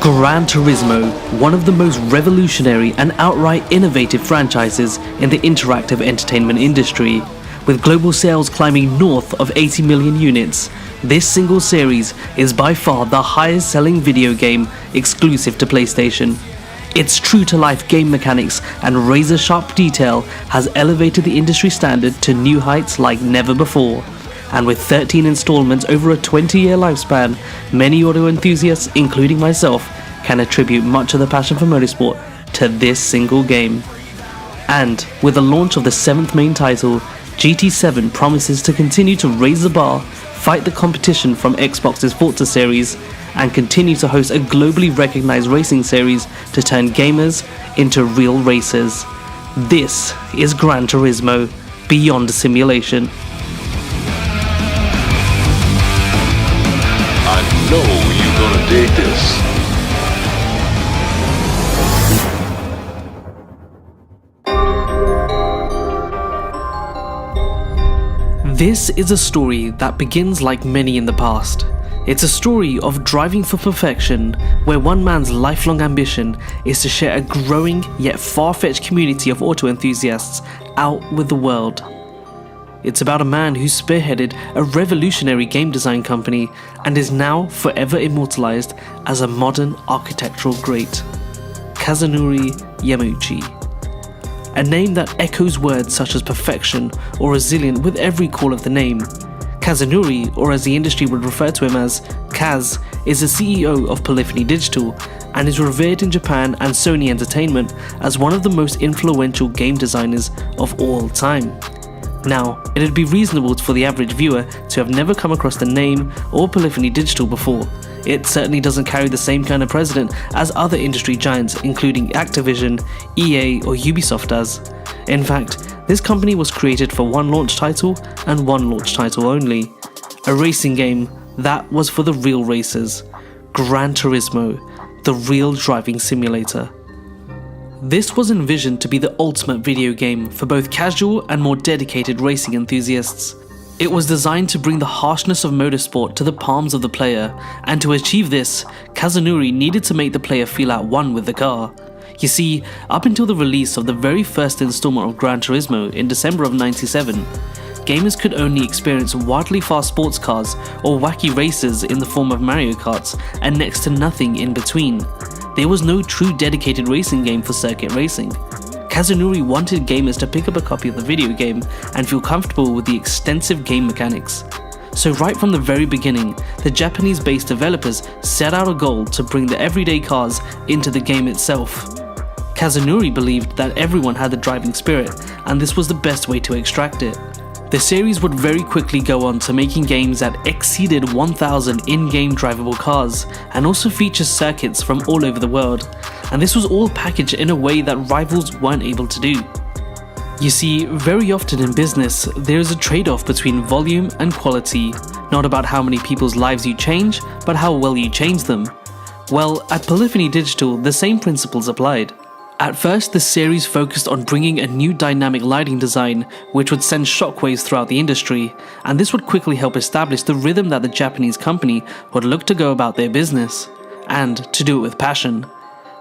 Gran Turismo, one of the most revolutionary and outright innovative franchises in the interactive entertainment industry. With global sales climbing north of 80 million units, this single series is by far the highest selling video game exclusive to PlayStation. Its true-to-life game mechanics and razor-sharp detail has elevated the industry standard to new heights like never before. And with 13 installments over a 20-year lifespan, many auto enthusiasts, including myself, can attribute much of the passion for motorsport to this single game. And with the launch of the 7th main title, GT7 promises to continue to raise the bar, fight the competition from Xbox's Forza series, and continue to host a globally recognized racing series to turn gamers into real racers. This is Gran Turismo, Beyond Simulation. I know you're gonna dig this. This is a story that begins like many in the past. It's a story of driving for perfection, where one man's lifelong ambition is to share a growing yet far-fetched community of auto enthusiasts out with the world. It's about a man who spearheaded a revolutionary game design company and is now forever immortalized as a modern architectural great. Kazunori Yamauchi. A name that echoes words such as perfection or resilient with every call of the name. Kazunori, or as the industry would refer to him as Kaz, is the CEO of Polyphony Digital and is revered in Japan and Sony Entertainment as one of the most influential game designers of all time. Now, it'd be reasonable for the average viewer to have never come across the name or Polyphony Digital before. It certainly doesn't carry the same kind of precedent as other industry giants including Activision, EA or Ubisoft does. In fact, this company was created for one launch title and one launch title only. A racing game that was for the real racers. Gran Turismo, the real driving simulator. This was envisioned to be the ultimate video game for both casual and more dedicated racing enthusiasts. It was designed to bring the harshness of motorsport to the palms of the player, and to achieve this, Kazunori needed to make the player feel at one with the car. You see, up until the release of the very first installment of Gran Turismo in December of '97, gamers could only experience wildly fast sports cars or wacky races in the form of Mario Karts, and next to nothing in between. There was no true dedicated racing game for circuit racing. Kazunori wanted gamers to pick up a copy of the video game and feel comfortable with the extensive game mechanics. So right from the very beginning, the Japanese-based developers set out a goal to bring the everyday cars into the game itself. Kazunori believed that everyone had the driving spirit, and this was the best way to extract it. The series would very quickly go on to making games that exceeded 1,000 in-game drivable cars, and also feature circuits from all over the world, and this was all packaged in a way that rivals weren't able to do. You see, very often in business, there is a trade-off between volume and quality, not about how many people's lives you change, but how well you change them. Well, at Polyphony Digital, the same principles applied. At first, the series focused on bringing a new dynamic lighting design which would send shockwaves throughout the industry, and this would quickly help establish the rhythm that the Japanese company would look to go about their business, and to do it with passion.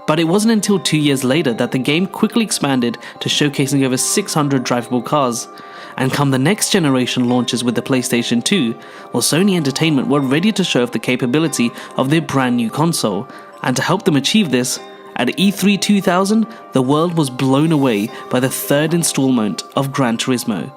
But it wasn't until 2 years later that the game quickly expanded to showcasing over 600 drivable cars, and come the next generation launches with the PlayStation 2, well, Sony Entertainment were ready to show off the capability of their brand new console, and to help them achieve this, at E3 2000, the world was blown away by the third installment of Gran Turismo.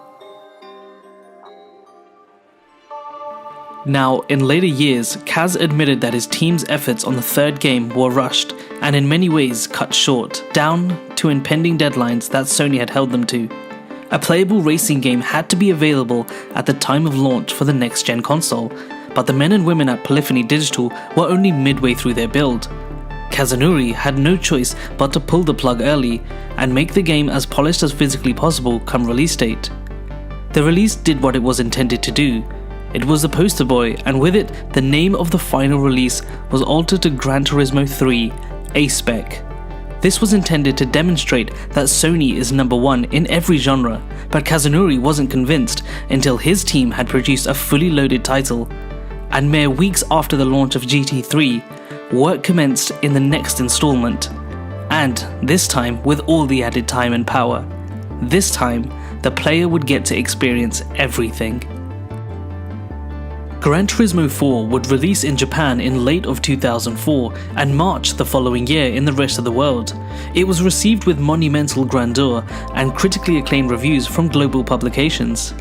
Now, in later years, Kaz admitted that his team's efforts on the third game were rushed, and in many ways cut short, down to impending deadlines that Sony had held them to. A playable racing game had to be available at the time of launch for the next-gen console, but the men and women at Polyphony Digital were only midway through their build. Kazunori had no choice but to pull the plug early and make the game as polished as physically possible come release date. The release did what it was intended to do. It was the poster boy, and with it, the name of the final release was altered to Gran Turismo 3 A-Spec. This was intended to demonstrate that Sony is number one in every genre, but Kazunori wasn't convinced until his team had produced a fully loaded title. And mere weeks after the launch of GT3, work commenced in the next installment. And this time with all the added time and power. This time, the player would get to experience everything. Gran Turismo 4 would release in Japan in late of 2004 and March the following year in the rest of the world. It was received with monumental grandeur and critically acclaimed reviews from global publications.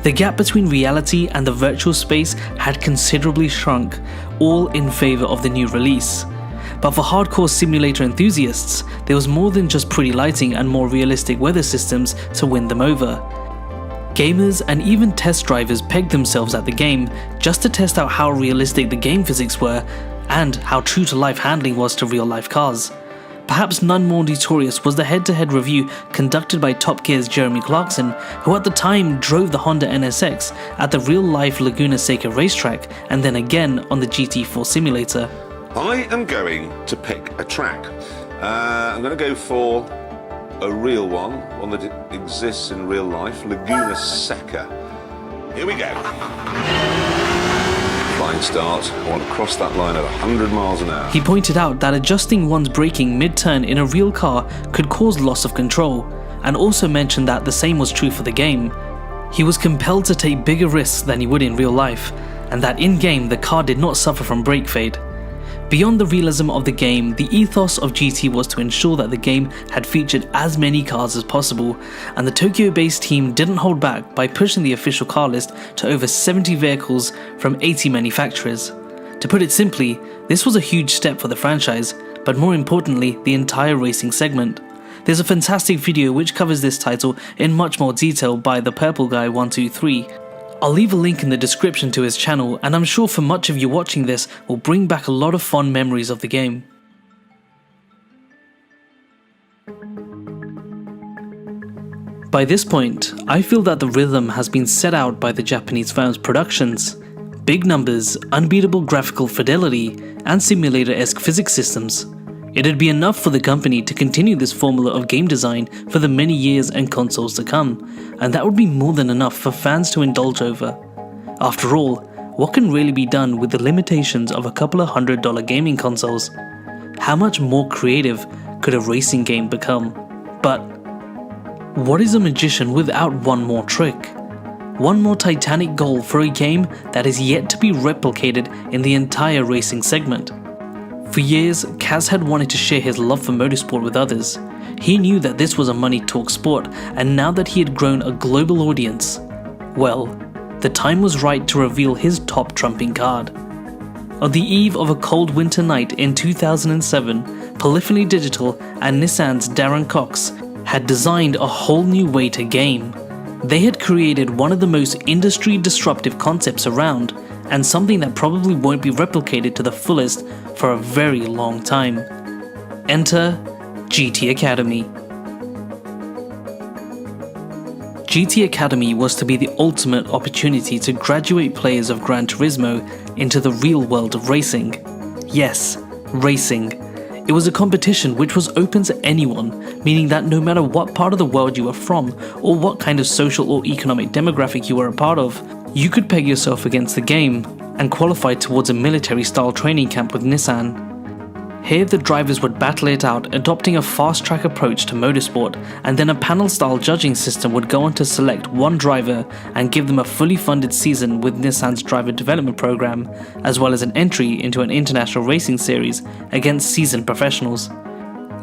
The gap between reality and the virtual space had considerably shrunk, all in favour of the new release. But for hardcore simulator enthusiasts, there was more than just pretty lighting and more realistic weather systems to win them over. Gamers and even test drivers pegged themselves at the game just to test out how realistic the game physics were and how true to life handling was to real life cars. Perhaps none more notorious was the head-to-head review conducted by Top Gear's Jeremy Clarkson, who at the time drove the Honda NSX at the real-life Laguna Seca racetrack and then again on the GT4 simulator. I am going to pick a track. I'm going to go for a real one that exists in real life, Laguna Seca. Here we go. Flying start. I want to cross that line at 100 miles an hour. He pointed out that adjusting one's braking mid-turn in a real car could cause loss of control, and also mentioned that the same was true for the game. He was compelled to take bigger risks than he would in real life, and that in-game the car did not suffer from brake fade. Beyond the realism of the game, the ethos of GT was to ensure that the game had featured as many cars as possible, and the Tokyo-based team didn't hold back by pushing the official car list to over 70 vehicles from 80 manufacturers. To put it simply, this was a huge step for the franchise, but more importantly, the entire racing segment. There's a fantastic video which covers this title in much more detail by the Purple Guy 123. I'll leave a link in the description to his channel, and I'm sure for much of you watching this will bring back a lot of fond memories of the game. By this point, I feel that the rhythm has been set out by the Japanese firm's productions. Big numbers, unbeatable graphical fidelity, and simulator-esque physics systems. It'd be enough for the company to continue this formula of game design for the many years and consoles to come, and that would be more than enough for fans to indulge over. After all, what can really be done with the limitations of a couple of $100 gaming consoles? How much more creative could a racing game become? But what is a magician without one more trick? One more titanic goal for a game that is yet to be replicated in the entire racing segment. For years, Kaz had wanted to share his love for motorsport with others. He knew that this was a money talk sport, and now that he had grown a global audience, well, the time was right to reveal his top trumping card. On the eve of a cold winter night in 2007, Polyphony Digital and Nissan's Darren Cox had designed a whole new way to game. They had created one of the most industry-disruptive concepts around, and something that probably won't be replicated to the fullest for a very long time. Enter GT Academy. GT Academy was to be the ultimate opportunity to graduate players of Gran Turismo into the real world of racing. Yes, racing. It was a competition which was open to anyone, meaning that no matter what part of the world you were from, or what kind of social or economic demographic you were a part of, you could peg yourself against the game and qualify towards a military-style training camp with Nissan. Here the drivers would battle it out, adopting a fast-track approach to motorsport, and then a panel-style judging system would go on to select one driver and give them a fully funded season with Nissan's driver development program, as well as an entry into an international racing series against seasoned professionals.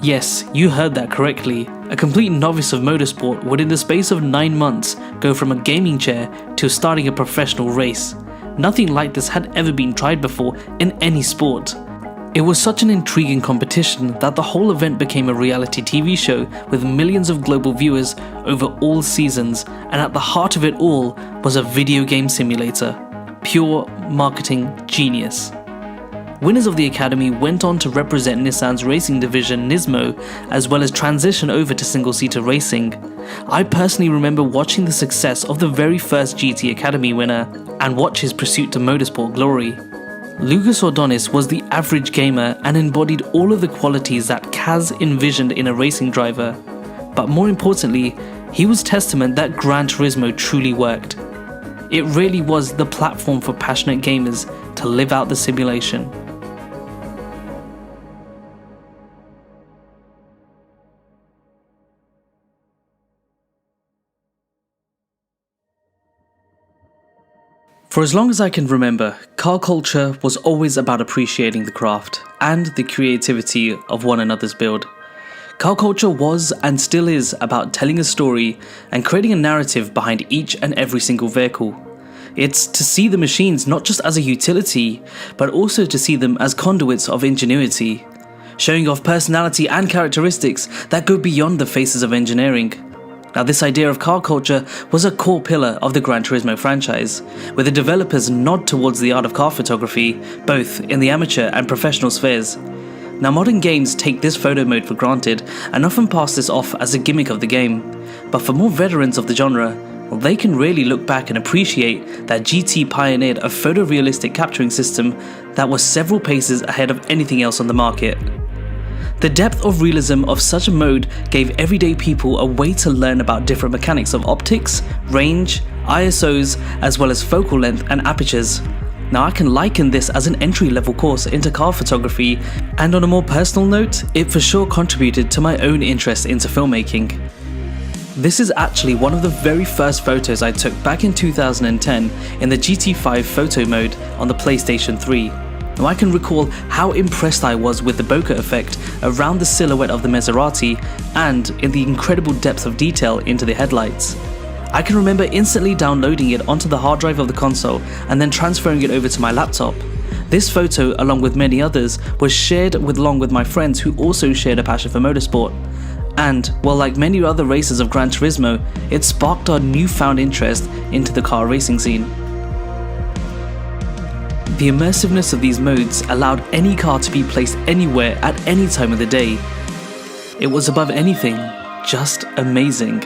Yes, you heard that correctly. A complete novice of motorsport would in the space of 9 months go from a gaming chair to starting a professional race. Nothing like this had ever been tried before in any sport. It was such an intriguing competition that the whole event became a reality TV show with millions of global viewers over all seasons, and at the heart of it all was a video game simulator. Pure marketing genius. Winners of the Academy went on to represent Nissan's racing division Nismo, as well as transition over to single-seater racing. I personally remember watching the success of the very first GT Academy winner, and watch his pursuit to motorsport glory. Lucas Ordonis was the average gamer and embodied all of the qualities that has envisioned in a racing driver. But more importantly, he was testament that Gran Turismo truly worked. It really was the platform for passionate gamers to live out the simulation. For as long as I can remember, car culture was always about appreciating the craft and the creativity of one another's build. Car culture was and still is about telling a story and creating a narrative behind each and every single vehicle. It's to see the machines not just as a utility, but also to see them as conduits of ingenuity, showing off personality and characteristics that go beyond the faces of engineering. Now, this idea of car culture was a core pillar of the Gran Turismo franchise, where the developers nod towards the art of car photography, both in the amateur and professional spheres. Now, modern games take this photo mode for granted and often pass this off as a gimmick of the game, but for more veterans of the genre, well, they can really look back and appreciate that GT pioneered a photorealistic capturing system that was several paces ahead of anything else on the market. The depth of realism of such a mode gave everyday people a way to learn about different mechanics of optics, range, ISOs, as well as focal length and apertures. Now, I can liken this as an entry-level course into car photography, and on a more personal note, it for sure contributed to my own interest into filmmaking. This is actually one of the very first photos I took back in 2010 in the GT5 photo mode on the PlayStation 3. Now, I can recall how impressed I was with the bokeh effect around the silhouette of the Maserati and in the incredible depth of detail into the headlights. I can remember instantly downloading it onto the hard drive of the console and then transferring it over to my laptop. This photo, along with many others, was shared along with my friends who also shared a passion for motorsport. And, well, like many other races of Gran Turismo, it sparked our newfound interest into the car racing scene. The immersiveness of these modes allowed any car to be placed anywhere at any time of the day. It was above anything, just amazing.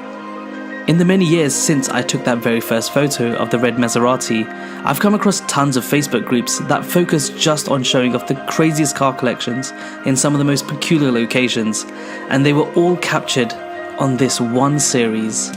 In the many years since I took that very first photo of the red Maserati, I've come across tons of Facebook groups that focus just on showing off the craziest car collections in some of the most peculiar locations, and they were all captured on this one series.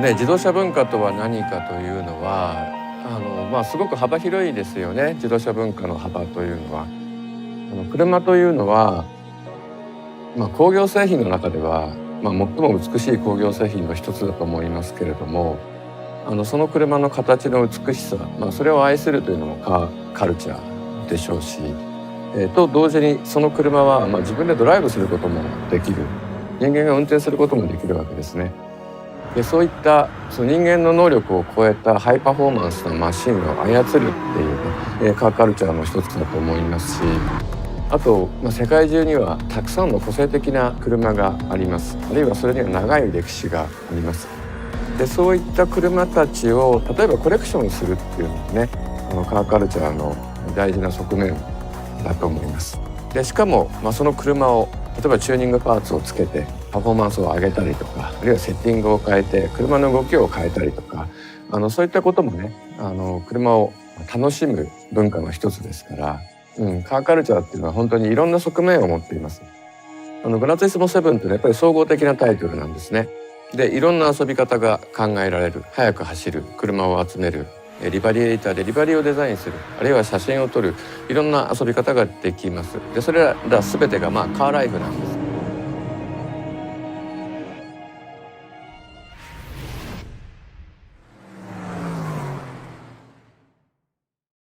自動車文化とは何かというのはすごく幅広いですよね。自動車文化の幅というのは車というのは、工業製品の中では、最も美しい工業製品の一つだと思いますけれども、その車の形の美しさ、それを愛するというのもカルチャーでしょうし、と同時にその車は、自分でドライブすることもできる、人間が運転することもできるわけですね。でそういったその人間の能力を超えたハイパフォーマンスなマシンを操るっていう、カーカルチャーの一つだと思いますし、あと、世界中にはたくさんの個性的な車があります。あるいはそれには長い歴史があります。でそういった車たちを例えばコレクションするっていうのもね、カーカルチャーの大事な側面だと思います。でしかも、その車を例えばチューニングパーツをつけてパフォーマンスを上げたりとか、あるいはセッティングを変えて車の動きを変えたりとか、そういったこともね、車を楽しむ文化の一つですから、カーカルチャーっていうのは本当にいろんな側面を持っています。グランツーリスモ7ってやっぱり総合的なタイトルなんですね。でいろんな遊び方が考えられる、速く走る、車を集める、リバリエーターでリバリーをデザインする、あるいは写真を撮る、いろんな遊び方ができます。でそれら全てがカーライフなんです。